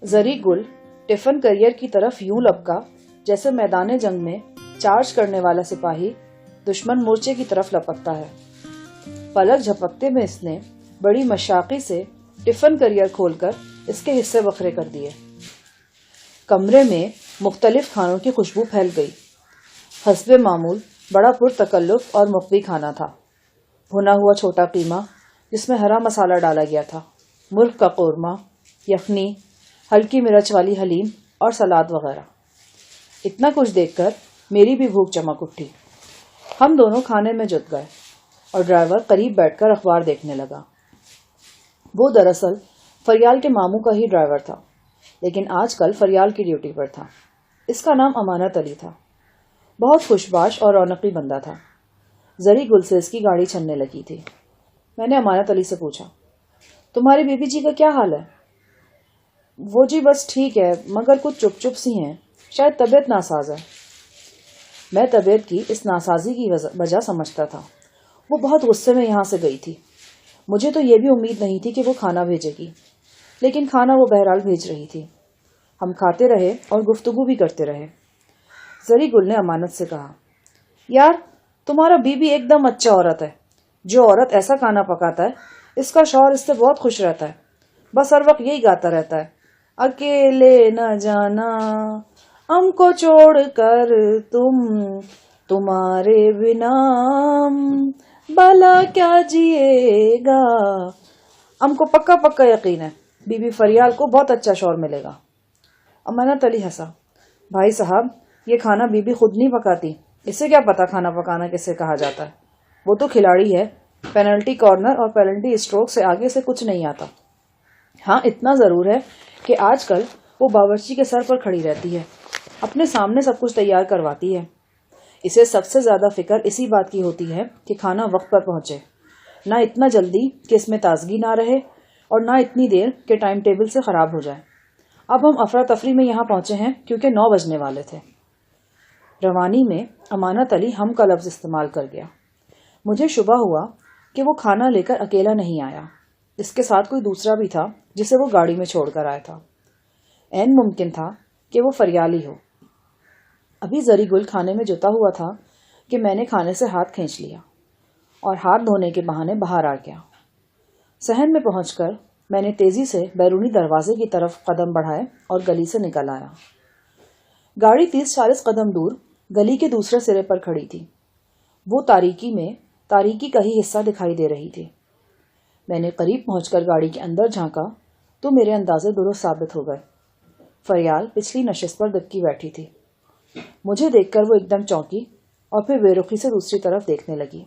زری گل tiffin career کی طرف یوں لپکا جیسے میدان جنگ میں چارج کرنے والا سپاہی دشمن مورچے کی طرف لپکتا ہے۔ پلک جھپکتے میں اس نے بڑی مشاقی سے ٹفن کیریئر کھول کر اس کے حصے بکھرے کر دیے۔ کمرے میں مختلف کھانوں کی خوشبو پھیل گئی۔ حسب معمول بڑا پرتکلف اور مقوی کھانا تھا۔ بھنا ہوا چھوٹا قیمہ جس میں ہرا مسالہ ڈالا گیا تھا، مرغ کا قورمہ، یخنی، ہلکی مرچ والی حلیم اور سلاد وغیرہ۔ اتنا کچھ دیکھ کر میری بھی بھوک چمک اٹھی۔ ہم دونوں کھانے میں جت گئے اور ڈرائیور قریب بیٹھ کر اخبار دیکھنے لگا۔ وہ دراصل فریال کے ماموں کا ہی ڈرائیور تھا، لیکن آج کل فریال کی ڈیوٹی پر تھا۔ اس کا نام امانت علی تھا۔ بہت خوشباش اور رونقی بندہ تھا۔ زری گل سے اس کی گاڑی چلنے لگی تھی۔ میں نے امانت علی سے پوچھا، تمہاری بیوی جی کا کیا حال ہے؟ وہ جی بس ٹھیک ہے، مگر کچھ چپ چپ سی ہیں، شاید طبیعت ناساز ہے۔ میں طبیعت کی اس ناسازی کی وجہ سمجھتا تھا۔ وہ بہت غصے میں یہاں سے گئی تھی۔ مجھے تو یہ بھی امید نہیں تھی کہ وہ کھانا بھیجے گی، لیکن کھانا وہ بہرحال بھیج رہی تھی۔ ہم کھاتے رہے اور گفتگو بھی کرتے رہے۔ زری گل نے امانت سے کہا، یار تمہارا بیوی ایک دم اچھا عورت ہے۔ جو عورت ایسا کھانا پکاتا ہے اس کا شوہر اس سے بہت خوش رہتا ہے، بس ہر وقت یہی گاتا رہتا ہے، اکیلے نہ جانا ہم کو چھوڑ کر تمہارے بنا بھلا کیا جیے گا۔ ہم کو پکا پکا یقین ہے بی بی فریال کو بہت اچھا شوہر ملے گا۔ امانت علی ہنسا، بھائی صاحب یہ کھانا بی بی خود نہیں پکاتی، اسے کیا پتا کھانا پکانا کسے کہا جاتا ہے۔ وہ تو کھلاڑی ہے، پینلٹی کارنر اور پینلٹی اسٹروک سے آگے سے کچھ نہیں آتا۔ ہاں اتنا ضرور ہے کہ آج کل وہ باورچی کے سر پر کھڑی رہتی ہے، اپنے سامنے سب کچھ تیار کرواتی ہے۔ اسے سب سے زیادہ فکر اسی بات کی ہوتی ہے کہ کھانا وقت پر پہنچے، نہ اتنا جلدی کہ اس میں تازگی نہ رہے اور نہ اتنی دیر کہ ٹائم ٹیبل سے خراب ہو جائے۔ اب ہم افراتفری میں یہاں پہنچے ہیں کیونکہ 9 بجنے والے تھے۔ روانی میں امانت علی ہم کا لفظ استعمال کر گیا۔ مجھے شبہ ہوا کہ وہ کھانا لے کر اکیلا نہیں آیا، اس کے ساتھ کوئی دوسرا بھی تھا جسے وہ گاڑی میں چھوڑ کر آیا تھا۔ عین ممکن تھا کہ وہ فریالی ہو۔ ابھی زری گل کھانے میں جتا ہوا تھا کہ میں نے کھانے سے ہاتھ کھینچ لیا اور ہاتھ دھونے کے بہانے باہر آ گیا۔ صحن میں پہنچ کر میں نے تیزی سے بیرونی دروازے کی طرف قدم بڑھائے اور گلی سے نکل آیا۔ گاڑی 30-40 قدم دور گلی کے دوسرے سرے پر کھڑی تھی۔ وہ تاریکی میں تاریکی کا ہی حصہ دکھائی دے رہی تھی۔ میں نے قریب پہنچ کر گاڑی کے اندر جھانکا تو میرے اندازے درست ثابت ہو گئے۔ فریال پچھلی نشست پر دبکی بیٹھی تھی۔ مجھے دیکھ کر وہ ایک دم چونکی اور پھر بے رخی سے دوسری طرف دیکھنے لگی۔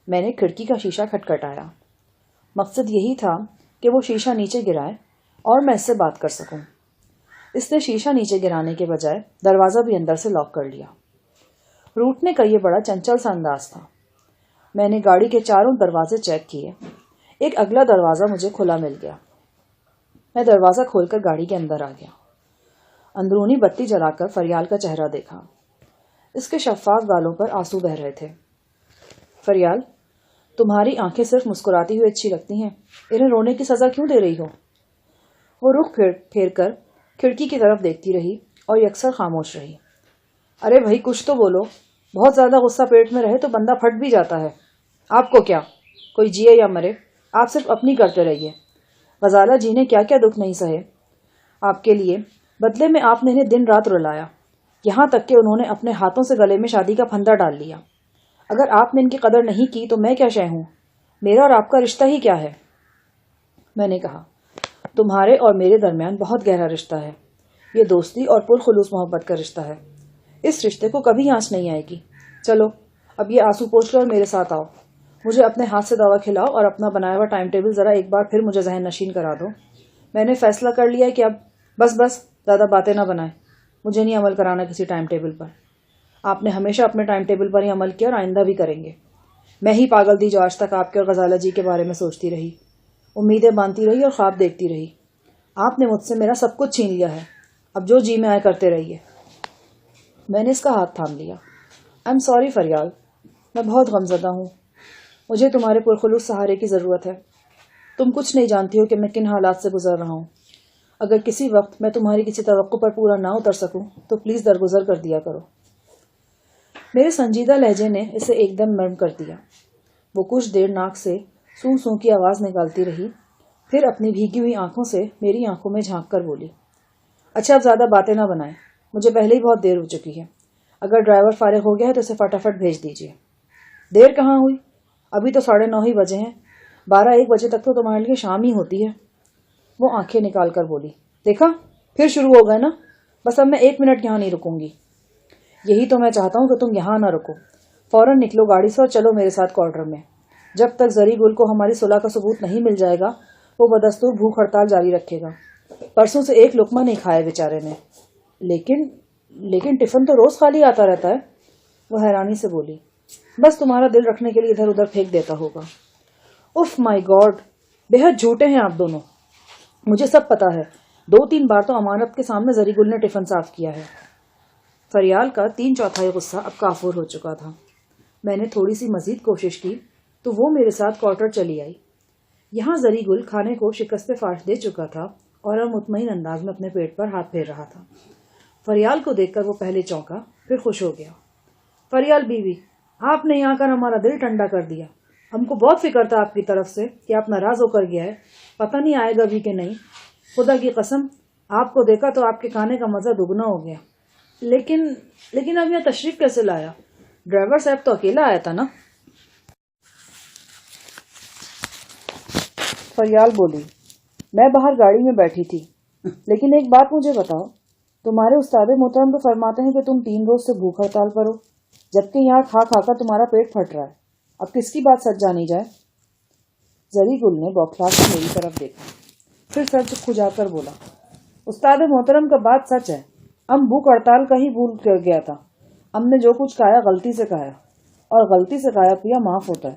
میں نے کھڑکی کا شیشہ کھٹکھٹایا۔ مقصد یہی تھا کہ وہ شیشہ نیچے گرائے اور میں اس سے بات کر سکوں۔ اس نے شیشہ نیچے گرانے کے بجائے دروازہ بھی اندر سے لاک کر لیا۔ روٹنے کا یہ بڑا چنچل سا انداز تھا۔ میں نے گاڑی کے چاروں دروازے چیک کیے۔ ایک اگلا دروازہ مجھے کھلا مل گیا۔ میں دروازہ کھول کر گاڑی کے اندر آ گیا۔ اندرونی بتی جلا کر فریال کا چہرہ دیکھا۔ اس کے شفاف گالوں پر آنسو بہہ رہے تھے۔ فریال، تمہاری آنکھیں صرف مسکراتی ہوئی اچھی لگتی ہیں، انہیں رونے کی سزا کیوں دے رہی ہو؟ وہ رخ پھیر کر کھڑکی کی طرف دیکھتی رہی اور یکسر خاموش رہی۔ ارے بھائی کچھ تو بولو، بہت زیادہ غصہ پیٹ میں رہے تو بندہ پھٹ بھی جاتا ہے۔ آپ کو کیا، کوئی جیے یا مرے، آپ صرف اپنی کرتے رہیے۔ غزالہ جی نے کیا کیا دکھ نہیں سہے آپ کے لیے، بدلے میں آپ نے انہیں دن رات رلایا، یہاں تک کہ انہوں نے اپنے ہاتھوں سے گلے میں شادی کا پھندا ڈال لیا۔ اگر آپ نے ان کی قدر نہیں کی تو میں کیا شے ہوں؟ میرا اور آپ کا رشتہ ہی کیا ہے؟ میں نے کہا، تمہارے اور میرے درمیان بہت گہرا رشتہ ہے۔ یہ دوستی اور پرخلوص محبت کا رشتہ ہے۔ اس رشتے کو کبھی آنچ نہیں آئے گی۔ چلو اب یہ آنسو پوچھ لو اور میرے ساتھ آؤ۔ مجھے اپنے ہاتھ سے دوا کھلاؤ اور اپنا بنایا ہوا ٹائم ٹیبل ذرا ایک بار پھر مجھے ذہن نشین کرا دو۔ میں نے فیصلہ کر لیا ہے کہ اب بس زیادہ باتیں نہ بنائیں۔ مجھے نہیں عمل کرانا کسی ٹائم ٹیبل پر۔ آپ نے ہمیشہ اپنے ٹائم ٹیبل پر ہی عمل کیا اور آئندہ بھی کریں گے۔ میں ہی پاگل تھی جو آج تک آپ کے اور غزالہ جی کے بارے میں سوچتی رہی، امیدیں باندھتی رہی اور خواب دیکھتی رہی۔ آپ نے مجھ سے میرا سب کچھ چھین لیا ہے، اب جو جی میں آئے کرتے رہیے۔ میں نے اس کا ہاتھ تھام لیا۔ آئی ایم سوری فریال، میں بہت غمزدہ ہوں۔ مجھے تمہارے پرخلوص سہارے کی ضرورت ہے۔ تم کچھ نہیں جانتی ہو کہ میں کن حالات سے گزر رہا ہوں۔ اگر کسی وقت میں تمہاری کسی توقع پر پورا نہ اتر سکوں تو پلیز درگزر کر دیا کرو۔ میرے سنجیدہ لہجے نے اسے ایک دم نرم کر دیا۔ وہ کچھ دیر ناک سے سوں سوں کی آواز نکالتی رہی، پھر اپنی بھیگی ہوئی آنکھوں سے میری آنکھوں میں جھانک کر بولی، اچھا اب زیادہ باتیں نہ بنائیں، مجھے پہلے ہی بہت دیر ہو چکی ہے۔ اگر ڈرائیور فارغ ہو گیا ہے تو اسے فٹافٹ بھیج دیجیے۔ دیر کہاں ہوئی؟ ابھی تو 9:30 ہی بجے ہیں، 12-1 بجے تک تو تمہارے لیے شام ہی ہوتی ہے۔ وہ آنکھیں نکال کر بولی، دیکھا پھر شروع ہو گئے نا، بس اب میں 1 منٹ یہاں نہیں رکوں گی۔ یہی تو میں چاہتا ہوں کہ تم یہاں نہ رکو، فوراً نکلو گاڑی سے اور چلو میرے ساتھ کوارٹر میں۔ جب تک زری گل کو ہماری صلح کا ثبوت نہیں مل جائے گا وہ بدستور بھوک ہڑتال جاری رکھے گا۔ پرسوں سے ایک لقمہ نہیں کھایا بیچارے نے۔ لیکن ٹفن تو روز خالی آتا رہتا ہے، وہ حیرانی سے بولی۔ بس تمہارا دل رکھنے کے لیے ادھر ادھر پھینک دیتا ہوگا۔ اف مائی گاڈ، بے حد جھوٹے ہیں آپ دونوں، مجھے سب پتا ہے۔ 2-3 بار تو امانت کے سامنے زری گل نے ٹفن صاف کیا ہے۔ فریال کا 3/4 غصہ اب کافور ہو چکا تھا۔ میں نے تھوڑی سی مزید کوشش کی تو وہ میرے ساتھ کوارٹر چلی آئی۔ یہاں زری گل کھانے کو شکست فاش دے چکا تھا اور اب مطمئن انداز میں اپنے پیٹ پر ہاتھ پھیر رہا تھا۔ فریال کو دیکھ کر وہ پہلے چونکا پھر خوش ہو گیا۔ فریال بیوی، آپ نے یہاں کر ہمارا دل ٹھنڈا کر دیا۔ ہم کو بہت فکر تھا آپ کی طرف سے کہ آپ ناراض ہو کر گیا ہے، پتہ نہیں آئے گا بھی کہ نہیں۔ خدا کی قسم آپ کو دیکھا تو آپ کے کھانے کا مزہ دگنا ہو گیا۔ لیکن اب یہاں تشریف کیسے لایا؟ ڈرائیور صاحب تو اکیلا آیا تھا نا؟ فریال بولی، میں باہر گاڑی میں بیٹھی تھی، لیکن ایک بات مجھے بتاؤ، تمہارے استاد محترم تو فرماتے ہیں کہ تم 3 روز سے بھوک ہڑتال پر ہو، جبکہ یہاں کھا کھا کر تمہارا پیٹ پھٹ رہا ہے۔ اب کس کی بات سچ جانی جائے؟ زری گل نے بوکھلا کر میری طرف دیکھا، پھر سر کھجا کر بولا، استاد محترم کا بات سچ ہے، ہم بھوک ہڑتال کا ہی بھول کر گیا تھا۔ ہم نے جو کچھ کھایا غلطی سے کھایا، اور غلطی سے کھایا پیا معاف ہوتا ہے،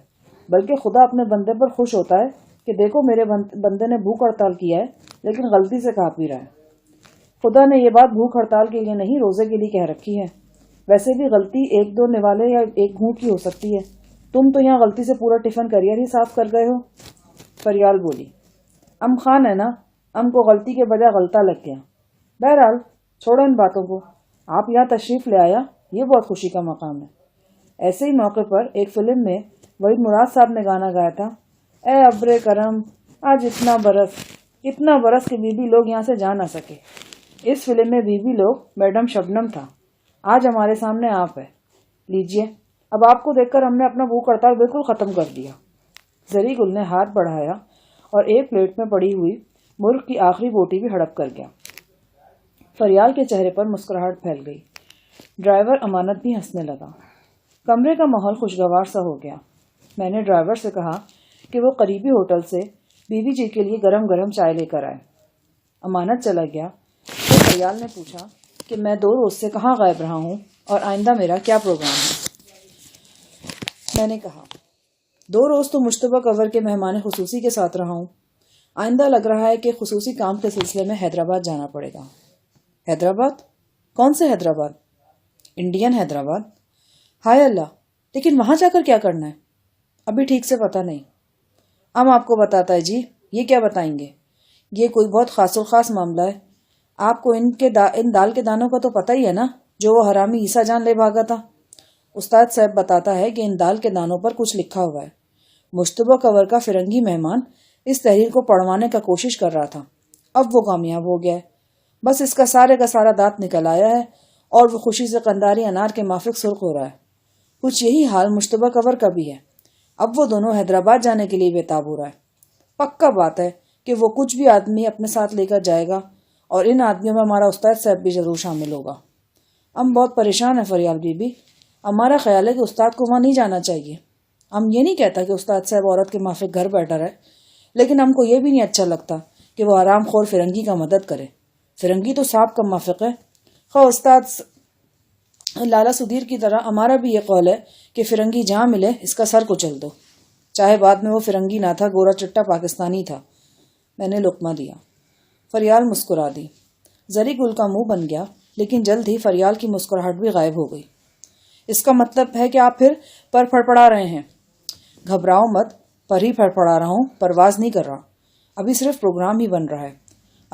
بلکہ خدا اپنے بندے پر خوش ہوتا ہے کہ دیکھو میرے بندے نے بھوک ہڑتال کیا ہے لیکن غلطی سے کھا پی رہا ہے۔ خدا نے یہ بات بھوک ہڑتال کے لیے نہیں روزے کے لیے کہہ رکھی ہے۔ ویسے بھی غلطی 1-2 نوالے یا 1 گھونٹ کی ہو سکتی ہے، تم تو یہاں غلطی سے پورا ٹفن کریئر ہی صاف کر گئے ہو۔ فریال بولی، ام خان ہے نا، ام کو غلطی کے بجائے غلطہ لگ گیا۔ بہرحال چھوڑو ان باتوں کو، آپ یہاں تشریف لے آیا، یہ بہت خوشی کا مقام ہے۔ ایسے ہی موقع پر ایک فلم میں وحید مراد صاحب نے گانا گایا تھا، اے ابر کرم آج اتنا برس کہ بیوی لوگ یہاں سے جا نہ سکے۔ اس فلم میں بیوی لوگ میڈم شبنم تھا، آج ہمارے سامنے آپ ہے۔ لیجئے، اب آپ کو دیکھ کر ہم نے اپنا بھوک ہڑتال بالکل ختم کر دیا۔ زری گل نے ہاتھ بڑھایا اور ایک پلیٹ میں پڑی ہوئی مرغ کی آخری بوٹی بھی ہڑپ کر گیا۔ فریال کے چہرے پر مسکراہٹ پھیل گئی۔ ڈرائیور امانت بھی ہنسنے لگا۔ کمرے کا ماحول خوشگوار سا ہو گیا۔ میں نے ڈرائیور سے کہا کہ وہ قریبی ہوٹل سے بیوی جی کے لیے گرم گرم چائے لے کر آئے۔ امانت چلا گیا تو فریال نے پوچھا کہ میں 2 روز سے کہاں غائب رہا ہوں اور آئندہ میرا کیا پروگرام ہے۔ میں نے کہا 2 روز تو مشتبہ کور کے مہمان خصوصی کے ساتھ رہا ہوں، آئندہ لگ رہا ہے کہ خصوصی کام کے سلسلے میں حیدرآباد جانا پڑے گا۔ حیدرآباد؟ کون سے حیدرآباد؟ انڈین حیدرآباد؟ ہائے اللہ، لیکن وہاں جا کر کیا کرنا ہے؟ ابھی ٹھیک سے پتہ نہیں، ہم آپ کو بتاتا ہے جی۔ یہ کیا بتائیں گے؟ یہ کوئی بہت خاص الخاص معاملہ ہے۔ آپ کو ان دال کے دانوں کا تو پتہ ہی ہے نا، جو وہ حرامی عیسیٰ جان لے بھاگا تھا۔ استاد صاحب بتاتا ہے کہ ان دال کے دانوں پر کچھ لکھا ہوا ہے۔ مشتبہ کور کا فرنگی مہمان اس تحریر کو پڑھوانے کا کوشش کر رہا تھا، اب وہ کامیاب ہو گیا ہے۔ بس اس کا سارا دانت نکل آیا ہے اور وہ خوشی سے قنداری انار کے مافک سرخ ہو رہا ہے۔ کچھ یہی حال مشتبہ کور کا بھی ہے۔ اب وہ دونوں حیدرآباد جانے کے لیے بےتاب ہو رہا ہے۔ پکا بات ہے کہ وہ کچھ بھی آدمی اپنے ساتھ لے کر جائے گا اور ان آدمیوں میں ہمارا استاد صاحب بھی ضرور شامل ہوگا۔ ہم بہت پریشان ہیں فریال بی بی، ہمارا خیال ہے کہ استاد کو وہاں نہیں جانا چاہیے۔ ہم یہ نہیں کہتا کہ استاد صاحب عورت کے مافک گھر بیٹھا رہے، لیکن ہم کو یہ بھی نہیں اچھا لگتا کہ وہ حرام خور فرنگی کا مدد کرے۔ فرنگی تو سانپ کا مافک ہے۔ خواہ استاد لالا سدھیر کی طرح ہمارا بھی یہ قول ہے کہ فرنگی جہاں ملے اس کا سر کچل دو، چاہے بعد میں وہ فرنگی نہ تھا، گورا چٹا پاکستانی تھا۔ میں نے لقمہ دیا۔ فریال مسکرا دی۔ زری گل کا منہ بن گیا، لیکن جلد ہی فریال کی مسکراہٹ بھی غائب ہو گئی۔ اس کا مطلب ہے کہ آپ پھر پر پھڑپڑا رہے ہیں۔ گھبراؤ مت، پر ہی پھڑپڑا رہا ہوں، پرواز نہیں کر رہا۔ ابھی صرف پروگرام ہی بن رہا ہے۔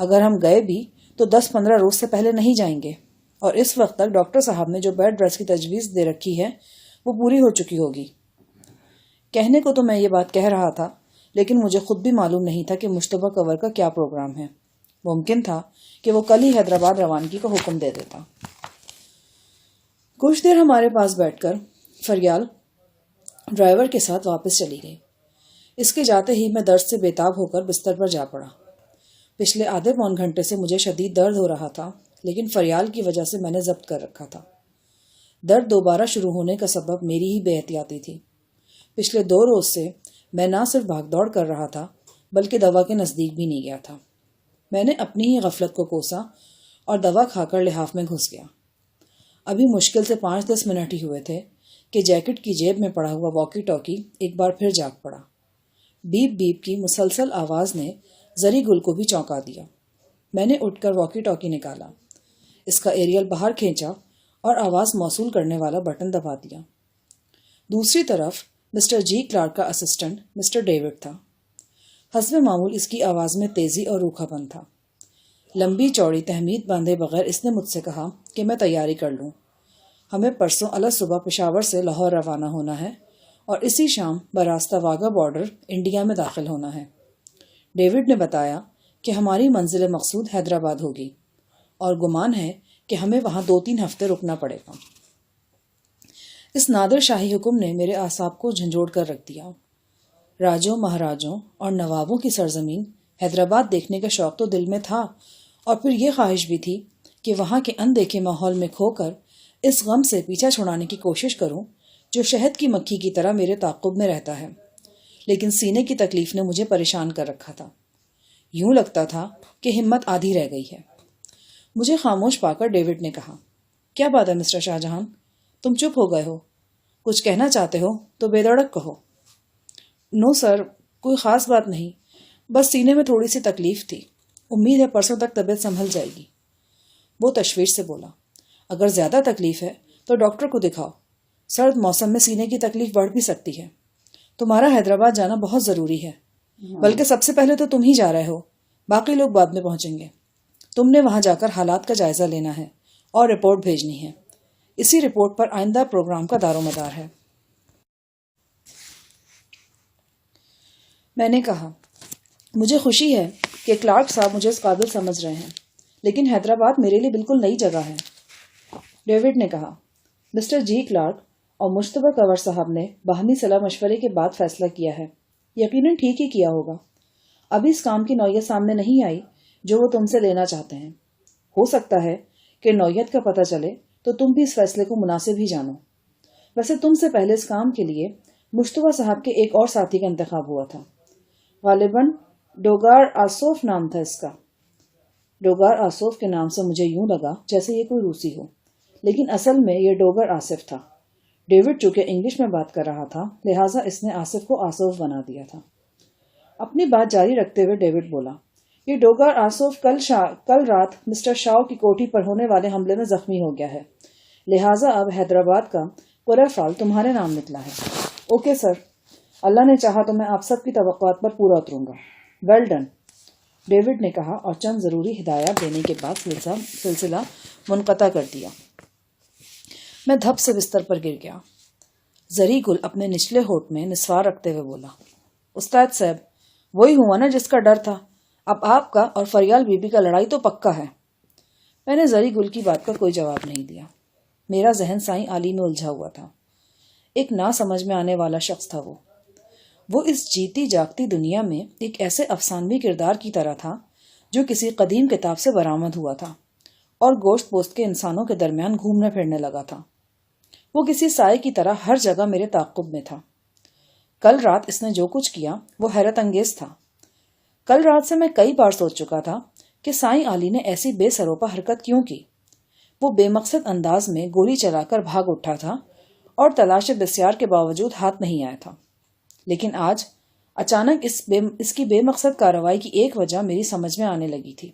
اگر ہم گئے بھی تو 10-15 روز سے پہلے نہیں جائیں گے، اور اس وقت تک ڈاکٹر صاحب نے جو بیڈ ریسٹ کی تجویز دے رکھی ہے وہ پوری ہو چکی ہوگی۔ کہنے کو تو میں یہ بات کہہ رہا تھا، لیکن مجھے خود بھی معلوم نہیں تھا کہ مشتبہ کنور کا کیا پروگرام ہے۔ ممکن تھا کہ وہ کل ہی حیدرآباد روانگی کا حکم دے دیتا۔ کچھ دیر ہمارے پاس بیٹھ کر فریال ڈرائیور کے ساتھ واپس چلی گئی۔ اس کے جاتے ہی میں درد سے بےتاب ہو کر بستر پر جا پڑا۔ پچھلے آدھے پون گھنٹے سے مجھے شدید درد ہو رہا تھا، لیکن فریال کی وجہ سے میں نے ضبط کر رکھا تھا۔ درد دوبارہ شروع ہونے کا سبب میری ہی بے احتیاطی تھی۔ پچھلے 2 روز سے میں نہ صرف بھاگ دوڑ کر رہا تھا بلکہ دوا کے نزدیک بھی نہیں گیا تھا۔ میں نے اپنی ہی غفلت کو کوسا اور دوا کھا کر لحاف میں گھس گیا۔ ابھی مشکل سے 5-10 منٹ ہی ہوئے تھے کہ جیکٹ کی جیب میں پڑا ہوا واکی ٹاکی ایک بار پھر جاگ پڑا۔ بیپ بیپ کی مسلسل آواز نے زری گل کو بھی چونکا دیا۔ میں نے اٹھ کر واکی ٹاکی نکالا، اس کا ایریل باہر کھینچا اور آواز موصول کرنے والا بٹن دبا دیا۔ دوسری طرف مسٹر جی کلارک کا اسسٹنٹ مسٹر ڈیوڈ تھا۔ حسب معمول اس کی آواز میں تیزی اور روکھا پن تھا۔ لمبی چوڑی تحمید باندھے بغیر اس نے مجھ سے کہا کہ میں تیاری کر لوں، ہمیں پرسوں الگ صبح پشاور سے لاہور روانہ ہونا ہے اور اسی شام براستہ واگا بارڈر انڈیا میں داخل ہونا ہے۔ ڈیوڈ نے بتایا کہ ہماری منزل مقصود حیدرآباد ہوگی اور گمان ہے کہ ہمیں وہاں 2-3 ہفتے رکنا پڑے گا۔ اس نادر شاہی حکم نے میرے اعصاب کو جھنجھوڑ کر رکھ دیا۔ راجوں، مہاراجوں اور نوابوں کی سرزمین حیدرآباد دیکھنے کا شوق تو دل میں تھا، اور پھر یہ خواہش بھی تھی کہ وہاں کے اندیکھے ماحول میں کھو کر اس غم سے پیچھا چھڑانے کی کوشش کروں جو شہد کی مکھی کی طرح میرے تعاقب میں رہتا ہے، لیکن سینے کی تکلیف نے مجھے پریشان کر رکھا تھا۔ یوں لگتا تھا کہ ہمت آدھی رہ گئی ہے۔ مجھے خاموش پا کر ڈیوڈ نے کہا، کیا بات ہے مسٹر شاہ جہاں، تم چپ ہو گئے ہو؟ کچھ کہنا چاہتے ہو تو بے دڑک کہو۔ نو سر، کوئی خاص بات نہیں، بس سینے میں تھوڑی سی تکلیف تھی، امید ہے پرسوں تک طبیعت سنبھل جائے گی۔ وہ تشویش سے بولا، اگر زیادہ تکلیف ہے تو ڈاکٹر کو دکھاؤ، سرد موسم میں سینے کی تکلیف بڑھ بھی سکتی ہے۔ تمہارا حیدرآباد جانا بہت ضروری ہے، بلکہ سب سے پہلے تو تم ہی جا رہے ہو، باقی لوگ بعد میں پہنچیں گے۔ تم نے وہاں جا کر حالات کا جائزہ لینا ہے اور رپورٹ بھیجنی ہے۔ اسی رپورٹ پر آئندہ پروگرام کا دار و مدار ہے۔ میں نے کہا، مجھے خوشی ہے کہ کلارک صاحب مجھے اس قابل سمجھ رہے ہیں، لیکن حیدرآباد میرے لیے بالکل نئی جگہ ہے۔ ڈیوڈ نے کہا، مسٹر جی کلارک اور مشتبہ کنور صاحب نے باہمی صلاح مشورے کے بعد فیصلہ کیا ہے، یقیناً ٹھیک ہی کیا ہوگا۔ ابھی اس کام کی نوعیت سامنے نہیں آئی جو وہ تم سے لینا چاہتے ہیں۔ ہو سکتا ہے کہ نوعیت کا پتہ چلے تو تم بھی اس فیصلے کو مناسب ہی جانو۔ ویسے تم سے پہلے اس کام کے لیے مشتبہ صاحب کے ایک اور ساتھی کا انتخاب ہوا تھا، غالباً ڈوگار آسوف نام تھا اس کا۔ ڈوگار آسوف کے نام سے مجھے یوں لگا جیسے یہ کوئی روسی ہو، لیکن اصل میں یہ ڈوگر آصف تھا۔ ڈیوڈ چونکہ انگلش میں بات کر رہا تھا، لہٰذا اس نے آصف کو آسوف بنا دیا تھا۔ اپنی بات جاری رکھتے ہوئے ڈیوڈ بولا، یہ ڈوگر آسوف کل رات مسٹر شاؤ کی کوٹھی پر ہونے والے حملے میں زخمی ہو گیا ہے، لہٰذا اب حیدرآباد کا پورا فال تمہارے نام نکلا ہے۔ اوکے سر، اللہ نے چاہا تو میں آپ سب کی توقعات پر پورا اتروں گا۔ ویل ڈن، ڈیوڈ نے کہا اور چند ضروری ہدایات دینے کے بعد سلسلہ منقطع کر دیا۔ میں دھپ سے بستر پر گر گیا۔ زری گل اپنے نچلے ہونٹ میں نسوار رکھتے ہوئے بولا، استاد صاحب، وہی ہوا نا جس کا ڈر تھا، اب آپ کا اور فریال بی بی کا لڑائی تو پکا ہے۔ میں نے زری گل کی بات کا کوئی جواب نہیں دیا۔ میرا ذہن سائیں علی میں الجھا ہوا تھا۔ ایک نہ سمجھ میں آنے والا شخص تھا وہ اس جیتی جاگتی دنیا میں ایک ایسے افسانوی کردار کی طرح تھا جو کسی قدیم کتاب سے برآمد ہوا تھا اور گوشت پوست کے انسانوں کے درمیان گھومنے پھرنے لگا تھا۔ وہ کسی سائے کی طرح ہر جگہ میرے تعاقب میں تھا۔ کل رات اس نے جو کچھ کیا وہ حیرت انگیز تھا۔ کل رات سے میں کئی بار سوچ چکا تھا کہ سائیں علی نے ایسی بے سروپا حرکت کیوں کی۔ وہ بے مقصد انداز میں گولی چلا کر بھاگ اٹھا تھا اور تلاش بسیار کے باوجود ہاتھ نہیں آیا تھا، لیکن آج اچانک اس کی بے مقصد کارروائی کی ایک وجہ میری سمجھ میں آنے لگی تھی۔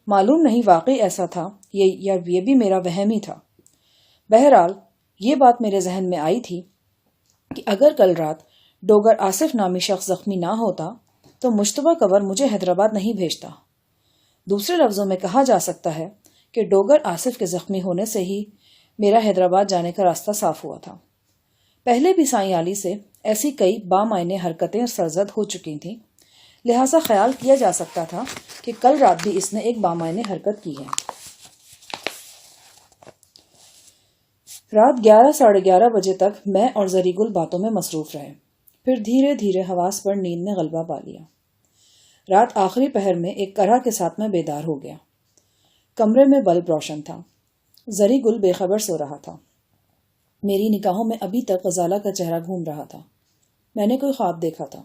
معلوم نہیں واقعی ایسا تھا یا یہ بھی میرا وہم ہی تھا۔ بہرحال یہ بات میرے ذہن میں آئی تھی کہ اگر کل رات ڈوگر آصف نامی شخص زخمی نہ ہوتا تو مشتبہ کنور مجھے حیدرآباد نہیں بھیجتا۔ دوسرے لفظوں میں کہا جا سکتا ہے کہ ڈوگر آصف کے زخمی ہونے سے ہی میرا حیدرآباد جانے کا راستہ صاف ہوا تھا۔ پہلے بھی سائیں علی سے ایسی کئی بامعنی حرکتیں سرزد ہو چکی تھیں، لہٰذا خیال کیا جا سکتا تھا کہ کل رات بھی اس نے ایک بامعنی حرکت کی ہے۔ رات 11:30 بجے تک میں اور زری گل باتوں میں مصروف رہے، پھر دھیرے دھیرے حواس پر نیند نے غلبہ پا لیا۔ رات آخری پہر میں ایک کرا کے ساتھ میں بیدار ہو گیا۔ کمرے میں بلب روشن تھا، زری گل بے خبر سو رہا تھا۔ میری نگاہوں میں ابھی تک غزالہ کا چہرہ گھوم رہا تھا۔ میں نے کوئی خواب دیکھا تھا،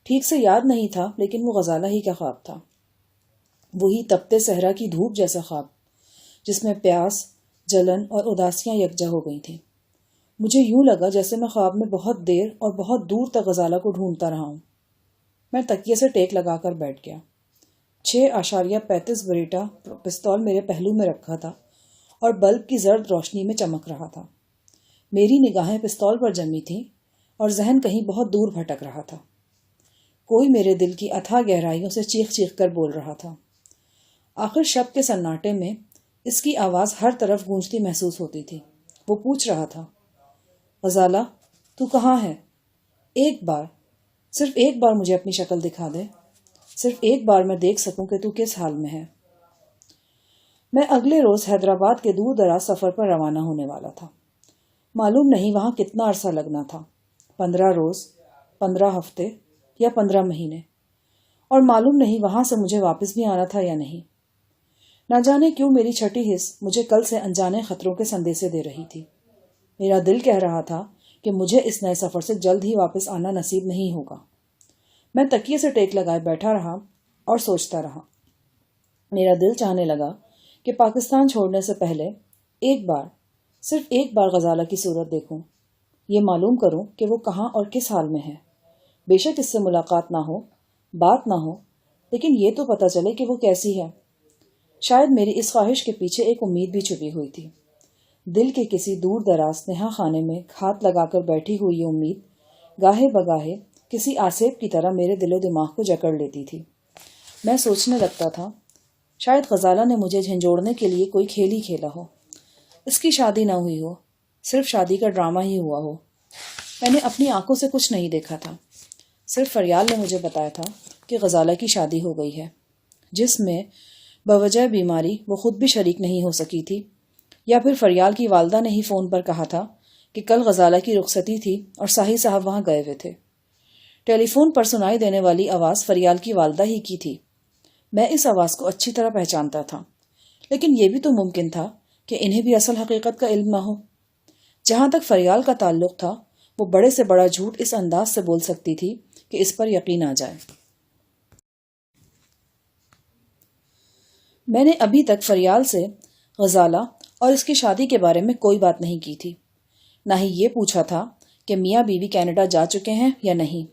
ٹھیک سے یاد نہیں تھا، لیکن وہ غزالہ ہی کا خواب تھا، وہی تپتے صحرا کی دھوپ جیسا خواب جس میں پیاس، جلن اور اداسیاں یکجا ہو گئی تھیں۔ مجھے یوں لگا جیسے میں خواب میں بہت دیر اور بہت دور تک غزالہ کو ڈھونڈتا رہا ہوں۔ میں تکیے سے ٹیک لگا کر بیٹھ گیا۔ 6.35 بریٹا پستول میرے پہلو میں رکھا تھا اور بلب کی زرد روشنی میں چمک رہا تھا۔ میری نگاہیں پستول پر جمی تھیں اور ذہن کہیں بہت دور بھٹک رہا تھا۔ کوئی میرے دل کی اتھاہ گہرائیوں سے چیخ چیخ کر بول رہا تھا۔ آخر شب کے سناٹے میں اس کی آواز ہر طرف گونجتی محسوس ہوتی تھی۔ وہ پوچھ رہا تھا، غزالہ تو کہاں ہے؟ ایک بار، صرف ایک بار مجھے اپنی شکل دکھا دے، صرف ایک بار میں دیکھ سکوں کہ تو کس حال میں ہے۔ میں اگلے روز حیدرآباد کے دور دراز سفر پر روانہ ہونے والا تھا۔ معلوم نہیں وہاں کتنا عرصہ لگنا تھا، 15 روز، 15 ہفتے یا 15 مہینے، اور معلوم نہیں وہاں سے مجھے واپس بھی آنا تھا یا نہیں۔ نہ جانے کیوں میری چھٹی حص مجھے کل سے انجانے خطروں کے سندیسے دے رہی تھی۔ میرا دل کہہ رہا تھا کہ مجھے اس نئے سفر سے جلد ہی واپس آنا نصیب نہیں ہوگا۔ میں تکیے سے ٹیک لگائے بیٹھا رہا اور سوچتا رہا۔ میرا دل چاہنے لگا کہ پاکستان چھوڑنے سے پہلے ایک بار، صرف ایک بار غزالہ کی صورت دیکھوں، یہ معلوم کروں کہ وہ کہاں اور کس حال میں ہے۔ بے شک اس سے ملاقات نہ ہو، بات نہ ہو، لیکن یہ تو پتہ چلے کہ وہ کیسی ہے۔ شاید میری اس خواہش کے پیچھے ایک امید بھی چھپی ہوئی تھی۔ دل کے کسی دور دراز نہا خانے میں ہاتھ لگا کر بیٹھی ہوئی یہ امید گاہے بگاہے کسی آسیب کی طرح میرے دل و دماغ کو جکڑ لیتی تھی۔ میں سوچنے لگتا تھا، شاید غزالہ نے مجھے جھنجھوڑنے کے لیے کوئی کھیل ہی کھیلا ہو، اس کی شادی نہ ہوئی ہو، صرف شادی کا ڈرامہ ہی ہوا ہو۔ میں نے اپنی آنکھوں سے کچھ نہیں دیکھا تھا، صرف فریال نے مجھے بتایا تھا کہ غزالہ کی شادی ہو گئی ہے، جس میں بوجہ بیماری وہ خود بھی شریک نہیں ہو سکی تھی، یا پھر فریال کی والدہ نے ہی فون پر کہا تھا کہ کل غزالہ کی رخصتی تھی اور ساحل صاحب وہاں گئے ہوئے تھے۔ ٹیلی فون پر سنائی دینے والی آواز فریال کی والدہ ہی کی تھی۔ میں اس آواز کو اچھی طرح پہچانتا تھا، لیکن یہ بھی تو ممکن تھا کہ انہیں بھی اصل حقیقت کا علم نہ ہو۔ جہاں تک فریال کا تعلق تھا، وہ بڑے سے بڑا جھوٹ اس انداز سے بول سکتی تھی کہ اس پر یقین آ جائے۔ میں نے ابھی تک فریال سے غزالہ اور اس کی شادی کے بارے میں کوئی بات نہیں کی تھی، نہ ہی یہ پوچھا تھا کہ میاں بیوی کینیڈا جا چکے ہیں یا نہیں،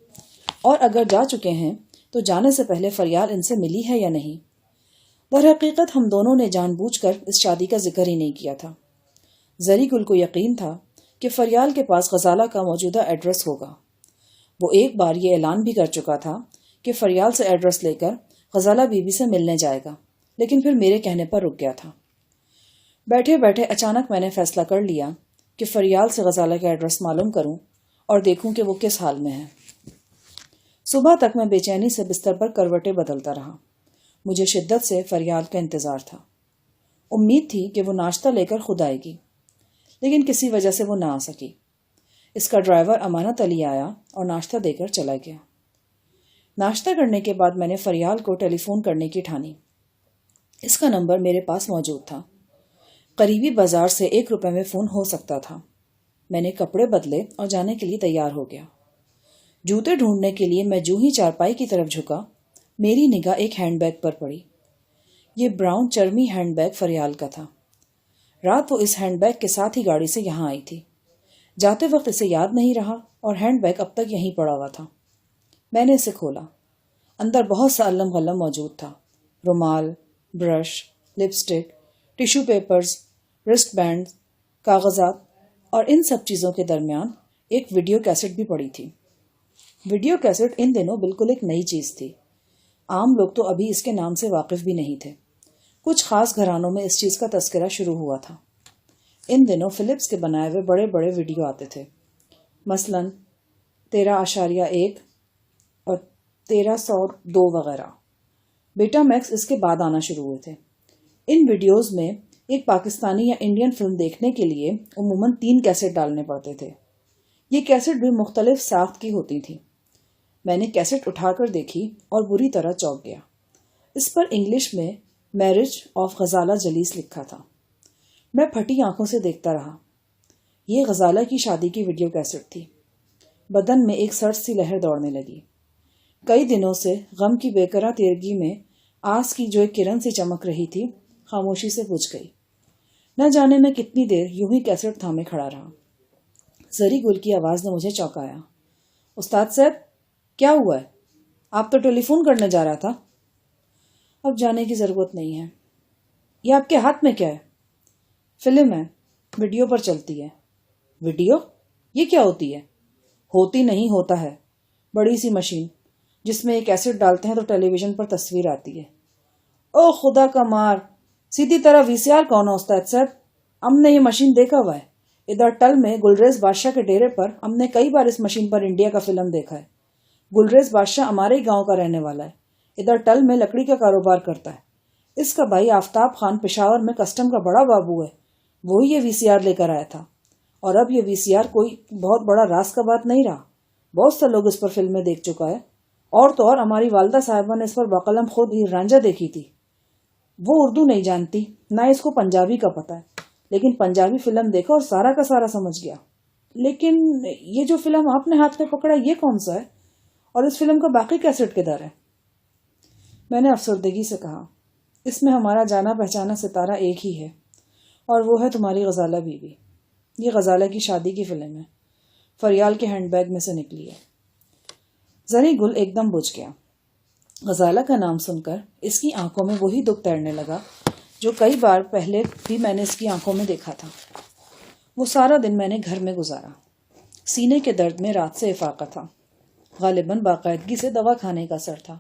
اور اگر جا چکے ہیں تو جانے سے پہلے فریال ان سے ملی ہے یا نہیں۔ در حقیقت ہم دونوں نے جان بوجھ کر اس شادی کا ذکر ہی نہیں کیا تھا۔ زری گل کو یقین تھا کہ فریال کے پاس غزالہ کا موجودہ ایڈریس ہوگا۔ وہ ایک بار یہ اعلان بھی کر چکا تھا کہ فریال سے ایڈریس لے کر غزالہ بیوی سے ملنے جائے گا، لیکن پھر میرے کہنے پر رک گیا تھا۔ بیٹھے بیٹھے اچانک میں نے فیصلہ کر لیا کہ فریال سے غزالہ کا ایڈریس معلوم کروں اور دیکھوں کہ وہ کس حال میں ہے۔ صبح تک میں بے چینی سے بستر پر کروٹیں بدلتا رہا۔ مجھے شدت سے فریال کا انتظار تھا۔ امید تھی کہ وہ ناشتہ لے کر خود آئے گی، لیکن کسی وجہ سے وہ نہ آ سکی۔ اس کا ڈرائیور امانت علی آیا اور ناشتہ دے کر چلا گیا۔ ناشتہ کرنے کے بعد میں نے فریال کو ٹیلی فون کرنے کی ٹھانی۔ اس کا نمبر میرے پاس موجود تھا۔ قریبی بازار سے 1 روپے میں فون ہو سکتا تھا۔ میں نے کپڑے بدلے اور جانے کے لیے تیار ہو گیا۔ جوتے ڈھونڈنے کے لیے میں جو ہی چارپائی کی طرف جھکا، میری نگاہ ایک ہینڈ بیگ پر پڑی۔ یہ براؤن چرمی ہینڈ بیگ فریال کا تھا۔ رات وہ اس ہینڈ بیگ کے ساتھ ہی گاڑی سے یہاں آئی تھی۔ جاتے وقت اسے یاد نہیں رہا اور ہینڈ بیگ اب تک یہیں پڑا ہوا تھا۔ میں نے اسے کھولا۔ اندر بہت سا علم غلم موجود تھا، رومال، brush, lipstick, tissue papers, wrist band, کاغذات، اور ان سب چیزوں کے درمیان ایک ویڈیو کیسٹ بھی پڑی تھی۔ ویڈیو کیسٹ ان دنوں بالکل ایک نئی چیز تھی۔ عام لوگ تو ابھی اس کے نام سے واقف بھی نہیں تھے. کچھ خاص گھرانوں میں اس چیز کا تذکرہ شروع ہوا تھا. ان دنوں فلپس کے بنائے ہوئے بڑے بڑے ویڈیو آتے تھے، مثلاً 13.1 اور 1302 وغیرہ. بیٹا میکس اس کے بعد آنا شروع ہوئے تھے. ان ویڈیوز میں ایک پاکستانی یا انڈین فلم دیکھنے کے لیے عموماً 3 کیسٹ ڈالنے پڑتے تھے. یہ کیسٹ بھی مختلف ساخت کی ہوتی تھیں. میں نے کیسٹ اٹھا کر دیکھی اور بری طرح چونک گیا. اس پر انگلش میں میرج آف غزالہ جلیس لکھا تھا. میں پھٹی آنکھوں سے دیکھتا رہا. یہ غزالہ کی شادی کی ویڈیو کیسٹ تھی. بدن میں ایک سرد سی لہر دوڑنے لگی. کئی دنوں سے غم کی بے قرار تیرگی میں آس کی جو ایک کرن سی چمک رہی تھی خاموشی سے بجھ گئی. نہ جانے میں کتنی دیر یوں ہی کیسٹ تھامے کھڑا رہا. زری گل کی آواز نے مجھے چونکایا. استاد صاحب، کیا ہوا ہے؟ آپ تو ٹیلی فون کرنے جا رہا تھا. اب جانے کی ضرورت نہیں ہے. یہ آپ کے ہاتھ میں کیا ہے؟ فلم ہے، ویڈیو پر چلتی ہے. ویڈیو؟ یہ کیا ہوتی ہے؟ ہوتی نہیں، ہوتا ہے. بڑی سی مشین جس میں ایک ایسڈ ڈالتے ہیں تو ٹیلی ویژن پر تصویر آتی ہے. او خدا کا مار، سیدھی طرح VCR کون ہے استاد صاحب؟ ہم نے یہ مشین دیکھا ہوا ہے. ادھر ٹل میں گلریز بادشاہ کے ڈیرے پر ہم نے کئی بار اس مشین پر انڈیا کا فلم دیکھا ہے. گلریز بادشاہ ہمارے ہی گاؤں کا رہنے والا ہے. ادھر ٹل میں لکڑی کا کاروبار کرتا ہے. اس کا بھائی آفتاب خان پشاور میں کسٹم کا بڑا بابو ہے. وہی یہ VCR لے کر آیا تھا. اور اب یہ VCR کوئی بہت بڑا راز کا بات نہیں رہا. بہت سے لوگ اس پر فلمیں دیکھ چکا ہے. اور تو اور ہماری والدہ صاحبہ نے اس پر بقلم خود ہیر رانجھا دیکھی تھی. وہ اردو نہیں جانتی، نہ اس کو پنجابی کا پتہ ہے، لیکن پنجابی فلم دیکھا اور سارا کا سارا سمجھ گیا. لیکن یہ جو فلم آپ نے ہاتھ میں پکڑا یہ کون سا ہے؟ اور اس فلم کا باقی کیسٹ کدھر ہے؟ میں نے افسردگی سے کہا، اس میں ہمارا جانا پہچانا ستارہ ایک ہی ہے، اور وہ ہے تمہاری غزالہ بی بی. یہ غزالہ کی شادی کی فلم ہے. فریال کے ہینڈ بیگ میں سے نکلی ہے. زری گل ایک دم بجھ گیا. غزالہ کا نام سن کر اس کی آنکھوں میں وہی دکھ تیرنے لگا جو کئی بار پہلے بھی میں نے اس کی آنکھوں میں دیکھا تھا. وہ سارا دن میں نے گھر میں گزارا. سینے کے درد میں رات سے افاقہ تھا. غالباً باقاعدگی سے دوا کھانے کا اثر تھا.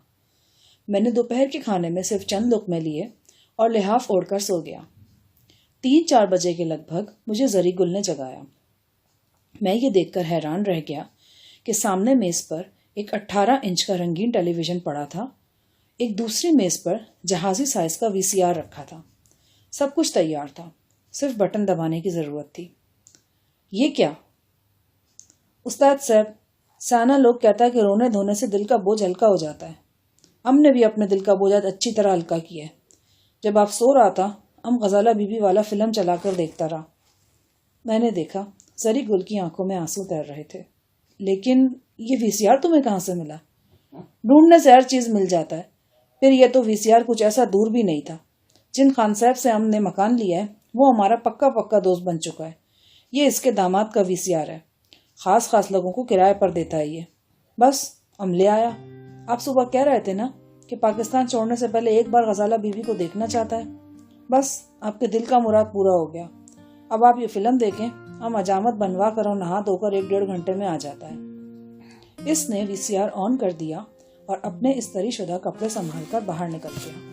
میں نے دوپہر کے کھانے میں صرف چند لقمے لیے اور لحاف اوڑھ کر سو گیا. 3-4 بجے کے لگ بھگ مجھے زری گل نے جگایا. میں یہ دیکھ کر حیران رہ گیا کہ سامنے میز پر ایک 18 انچ کا رنگین ٹیلی ویژن پڑا تھا. ایک دوسری میز پر جہازی سائز کا VCR رکھا تھا. سب کچھ تیار تھا، صرف بٹن دبانے کی ضرورت تھی. یہ کیا؟ استاد صاحب، سیانا لوگ کہتا ہے کہ رونے دھونے سے دل کا بوجھ ہلکا ہو جاتا ہے. ہم نے بھی اپنے دل کا بوجھ اچھی طرح ہلکا کیا ہے. جب آپ سو رہا تھا ہم غزالہ بی بی والا فلم چلا کر دیکھتا رہا. میں نے دیکھا زری گل کی آنکھوں میں آنسو تیر رہے تھے. لیکن یہ VCR تمہیں کہاں سے ملا؟ ڈھونڈنے سے ہر چیز مل جاتا ہے. پھر یہ تو VCR کچھ ایسا دور بھی نہیں تھا. جن خان صاحب سے ہم نے مکان لیا ہے وہ ہمارا پکا دوست بن چکا ہے. یہ اس کے داماد کا VCR ہے. خاص لوگوں کو کرائے پر دیتا ہے. یہ بس ہم لے آیا. آپ صبح کہہ رہے تھے نا کہ پاکستان چھوڑنے سے پہلے ایک بار غزالہ بی بی کو دیکھنا چاہتا ہے. بس آپ کے دل کا مراد پورا ہو گیا. اب آپ یہ فلم دیکھیں، ہم حجامت بنوا کر اور نہا دھو کر 1-1.5 گھنٹے میں آ جاتا ہے. اس نے VCR آن کر دیا اور اپنے استری شدہ کپڑے سنبھال کر باہر نکل گیا.